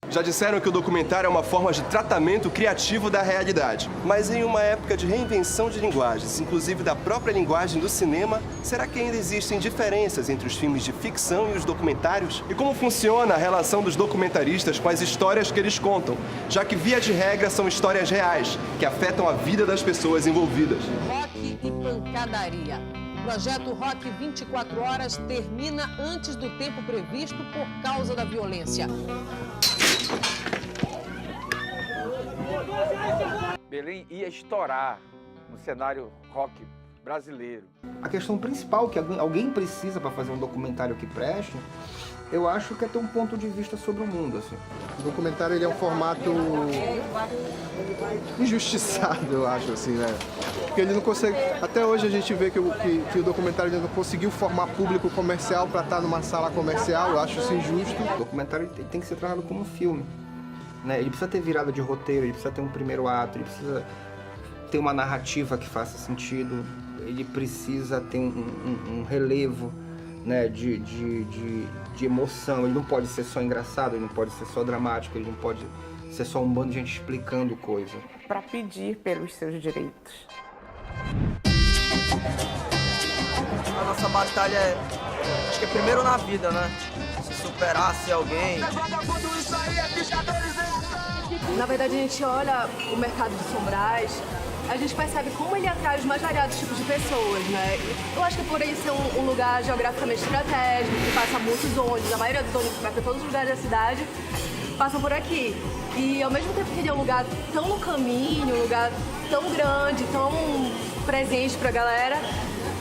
Já disseram que o documentário é uma forma de tratamento criativo da realidade. Mas em uma época de reinvenção de linguagens, inclusive da própria linguagem do cinema, será que ainda existem diferenças entre os filmes de ficção e os documentários? E como funciona a relação dos documentaristas com as histórias que eles contam? Já que, via de regra, são histórias reais, que afetam a vida das pessoas envolvidas. Rock e pancadaria. O projeto Rock 24 Horas termina antes do tempo previsto por causa da violência. Belém ia estourar no cenário rock brasileiro. A questão principal que alguém precisa para fazer um documentário que preste, eu acho que é ter um ponto de vista sobre o mundo, assim. O documentário ele é um formato injustiçado, eu acho, assim, né? Porque ele não consegue... Até hoje a gente vê que o documentário ele não conseguiu formar público comercial para estar numa sala comercial, eu acho isso injusto. O documentário tem que ser tratado como um filme, né? Ele precisa ter virada de roteiro, ele precisa ter um primeiro ato, ele precisa ter uma narrativa que faça sentido, ele precisa ter um relevo, né, de emoção. Ele não pode ser só engraçado, ele não pode ser só dramático, ele não pode ser só um bando de gente explicando coisa. Para pedir pelos seus direitos. A nossa batalha acho que é primeiro na vida, né? Se superasse alguém. Na verdade, a gente olha o mercado de Sombrais, a gente percebe como ele atrai os mais variados tipos de pessoas, né? Eu acho que por ele ser um lugar geograficamente estratégico, que passa muitos ônibus, a maioria dos ônibus que vai para todos os lugares da cidade passam por aqui. E ao mesmo tempo que ele é um lugar tão no caminho, um lugar tão grande, tão presente para a galera,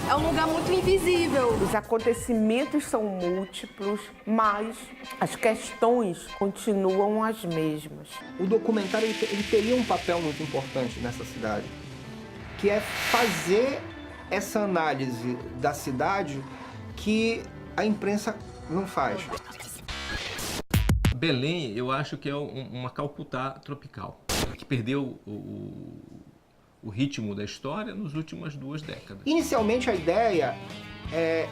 é um lugar muito invisível. Os acontecimentos são múltiplos, mas as questões continuam as mesmas. O documentário ele teria um papel muito importante nessa cidade, que é fazer essa análise da cidade que a imprensa não faz. Belém, eu acho que é uma Calcutá tropical, que perdeu o ritmo da história nas últimas 2 décadas. Inicialmente a ideia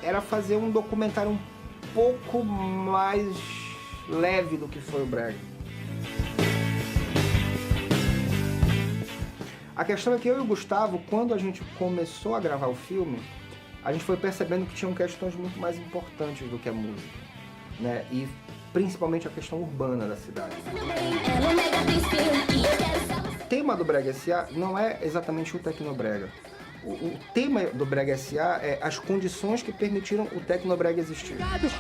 era fazer um documentário um pouco mais leve do que foi o Brega. A questão é que eu e o Gustavo, quando a gente começou a gravar o filme, a gente foi percebendo que tinham questões muito mais importantes do que a música, né? E principalmente a questão urbana da cidade. O tema do Brega S.A. não é exatamente o Tecnobrega. O tema do Brega S.A. é as condições que permitiram o Tecnobrega existir.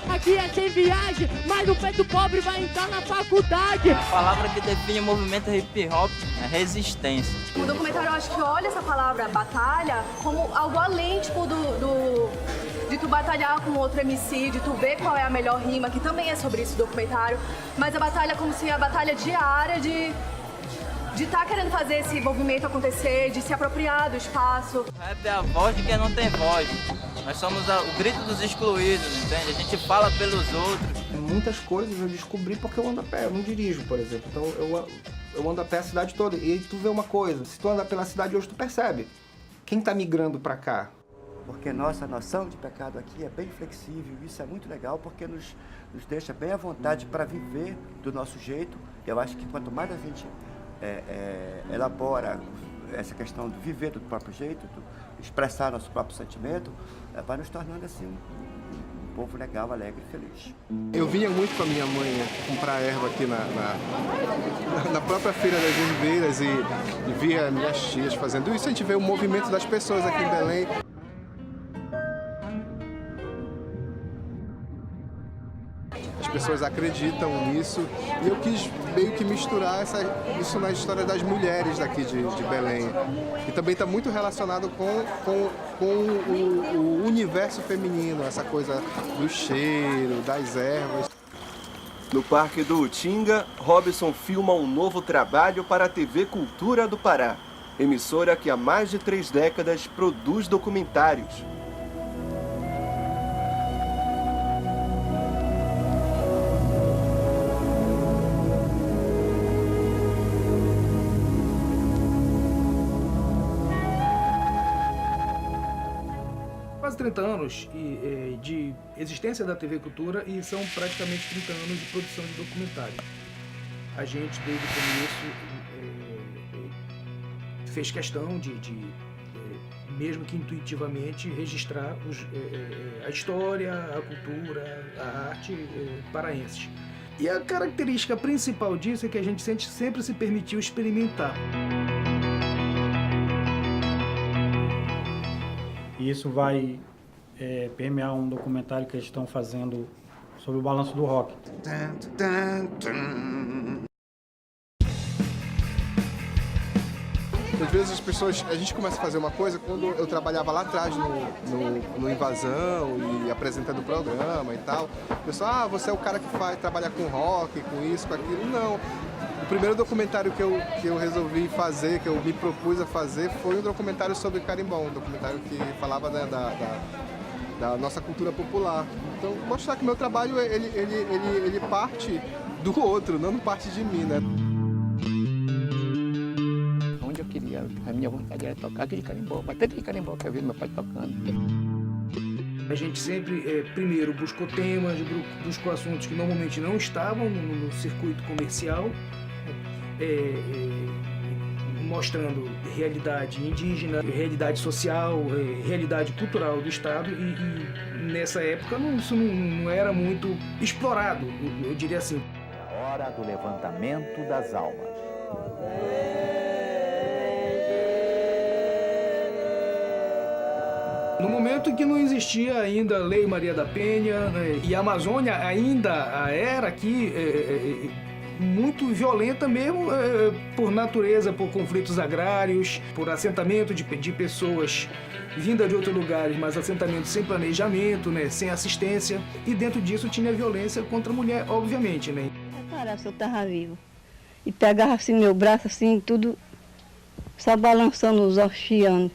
Aqui é sem viagem, mas o peito pobre vai entrar na faculdade. A palavra que define o movimento hip hop é resistência. O documentário, eu acho que olha essa palavra batalha como algo além, tipo, de tu batalhar com outro MC, de tu ver qual é a melhor rima, que também é sobre isso o documentário, mas a batalha como se a batalha diária de estar querendo fazer esse movimento acontecer, de se apropriar do espaço. O rap é a voz de quem não tem voz. Nós somos o grito dos excluídos, entende? A gente fala pelos outros. Muitas coisas eu descobri porque eu ando a pé, eu não dirijo, por exemplo. Então eu ando a pé a cidade toda. E aí tu vê uma coisa, se tu anda pela cidade hoje, tu percebe quem tá migrando pra cá. Porque nossa noção de pecado aqui é bem flexível, isso é muito legal porque nos deixa bem à vontade para viver do nosso jeito. Eu acho que quanto mais a gente elabora essa questão de viver do próprio jeito, de expressar nosso próprio sentimento, vai nos tornando assim um povo legal, alegre e feliz. Eu vinha muito com a minha mãe comprar erva aqui na própria Feira das Oliveiras e via minhas tias fazendo isso. A gente vê o movimento das pessoas aqui em Belém. As pessoas acreditam nisso e eu quis meio que misturar isso na história das mulheres daqui de Belém. E também está muito relacionado com o universo feminino, essa coisa do cheiro, das ervas. No Parque do Utinga, Robson filma um novo trabalho para a TV Cultura do Pará, emissora que há mais de 3 décadas produz documentários. Quase 30 anos de existência da TV Cultura e são praticamente 30 anos de produção de documentário. a gente, desde o começo, fez questão de mesmo que intuitivamente, registrar a história, a cultura, a arte paraenses. E a característica principal disso é que a gente sempre se permitiu experimentar. E isso vai permear um documentário que eles estão fazendo sobre o balanço do rock. Às vezes as pessoas, a gente começa a fazer uma coisa, quando eu trabalhava lá atrás no Invasão e apresentando o programa e tal, o pessoal, você é o cara que trabalha com rock, com isso, com aquilo. Não. O primeiro documentário que eu resolvi fazer, que eu me propus a fazer, foi um documentário sobre carimbó, um documentário que falava da nossa cultura popular. Então, mostrar que meu trabalho, ele parte do outro, não parte de mim, né? A minha vontade era tocar aquele carimbó, bater aquele carimbó que eu vi meu pai tocando. A gente sempre, primeiro, buscou temas, buscou assuntos que normalmente não estavam no circuito comercial, mostrando realidade indígena, realidade social, realidade cultural do Estado e nessa época isso não era muito explorado, eu diria assim. Hora do levantamento das almas. No momento em que não existia ainda a Lei Maria da Penha, né, e a Amazônia ainda era aqui muito violenta mesmo por natureza, por conflitos agrários, por assentamento de pessoas vindas de outros lugares, mas assentamento sem planejamento, né, sem assistência, e dentro disso tinha violência contra a mulher, obviamente, né. Cara, se eu tava vivo e pegava assim meu braço assim, tudo só balançando os ossos, chiando.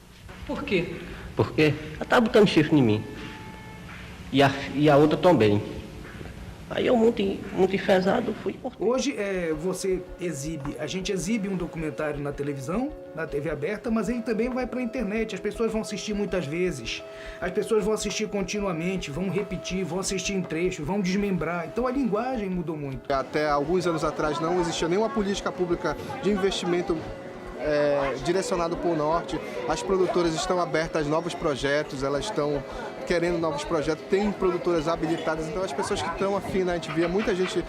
Por quê? Porque ela estava botando chifre em mim. E a outra também. Aí eu, muito enfesado, fui. Hoje a gente exibe um documentário na televisão, na TV aberta, mas ele também vai para a internet. As pessoas vão assistir muitas vezes, as pessoas vão assistir continuamente, vão repetir, vão assistir em trechos, vão desmembrar. Então a linguagem mudou muito. Até alguns anos atrás não existia nenhuma política pública de investimento direcionado para o norte. As produtoras estão abertas a novos projetos, elas estão querendo novos projetos, tem produtoras habilitadas, então as pessoas que estão afim, né, a gente via muita gente,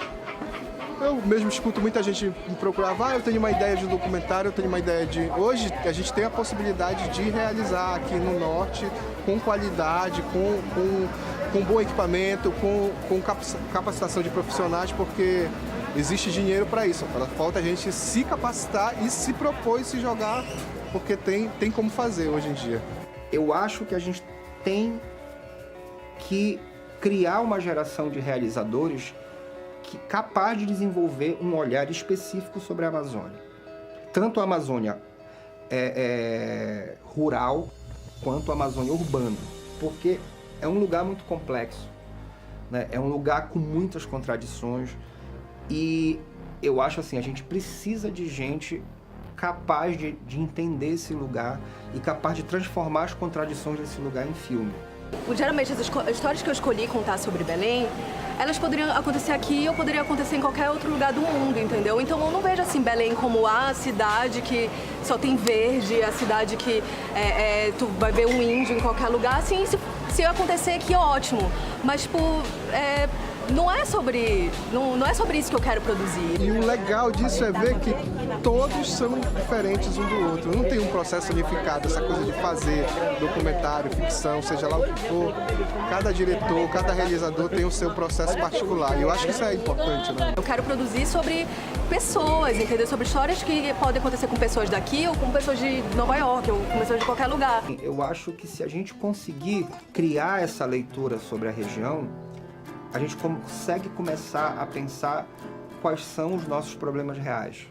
eu mesmo escuto muita gente me procurar, eu tenho uma ideia de documentário, eu tenho uma ideia de... Hoje a gente tem a possibilidade de realizar aqui no norte com qualidade, com bom equipamento, com capacitação de profissionais, porque existe dinheiro para isso, falta a gente se capacitar e se propor e se jogar, porque tem como fazer hoje em dia. Eu acho que a gente tem que criar uma geração de realizadores capaz de desenvolver um olhar específico sobre a Amazônia. Tanto a Amazônia rural, quanto a Amazônia urbana, porque é um lugar muito complexo, né? É um lugar com muitas contradições. E eu acho assim, a gente precisa de gente capaz de entender esse lugar e capaz de transformar as contradições desse lugar em filme. Geralmente as histórias que eu escolhi contar sobre Belém, elas poderiam acontecer aqui ou poderiam acontecer em qualquer outro lugar do mundo, entendeu? Então eu não vejo assim Belém como a cidade que só tem verde, a cidade que tu vai ver um índio em qualquer lugar. Assim, se acontecer aqui, ótimo. Mas, tipo, não é sobre isso que eu quero produzir. E o legal disso é ver que todos são diferentes um do outro. Não tem um processo unificado, essa coisa de fazer documentário, ficção, seja lá o que for. Cada diretor, cada realizador tem o seu processo particular. E eu acho que isso é importante, né? Eu quero produzir sobre pessoas, entendeu? Sobre histórias que podem acontecer com pessoas daqui ou com pessoas de Nova York ou com pessoas de qualquer lugar. Eu acho que se a gente conseguir criar essa leitura sobre a região, a gente consegue começar a pensar quais são os nossos problemas reais.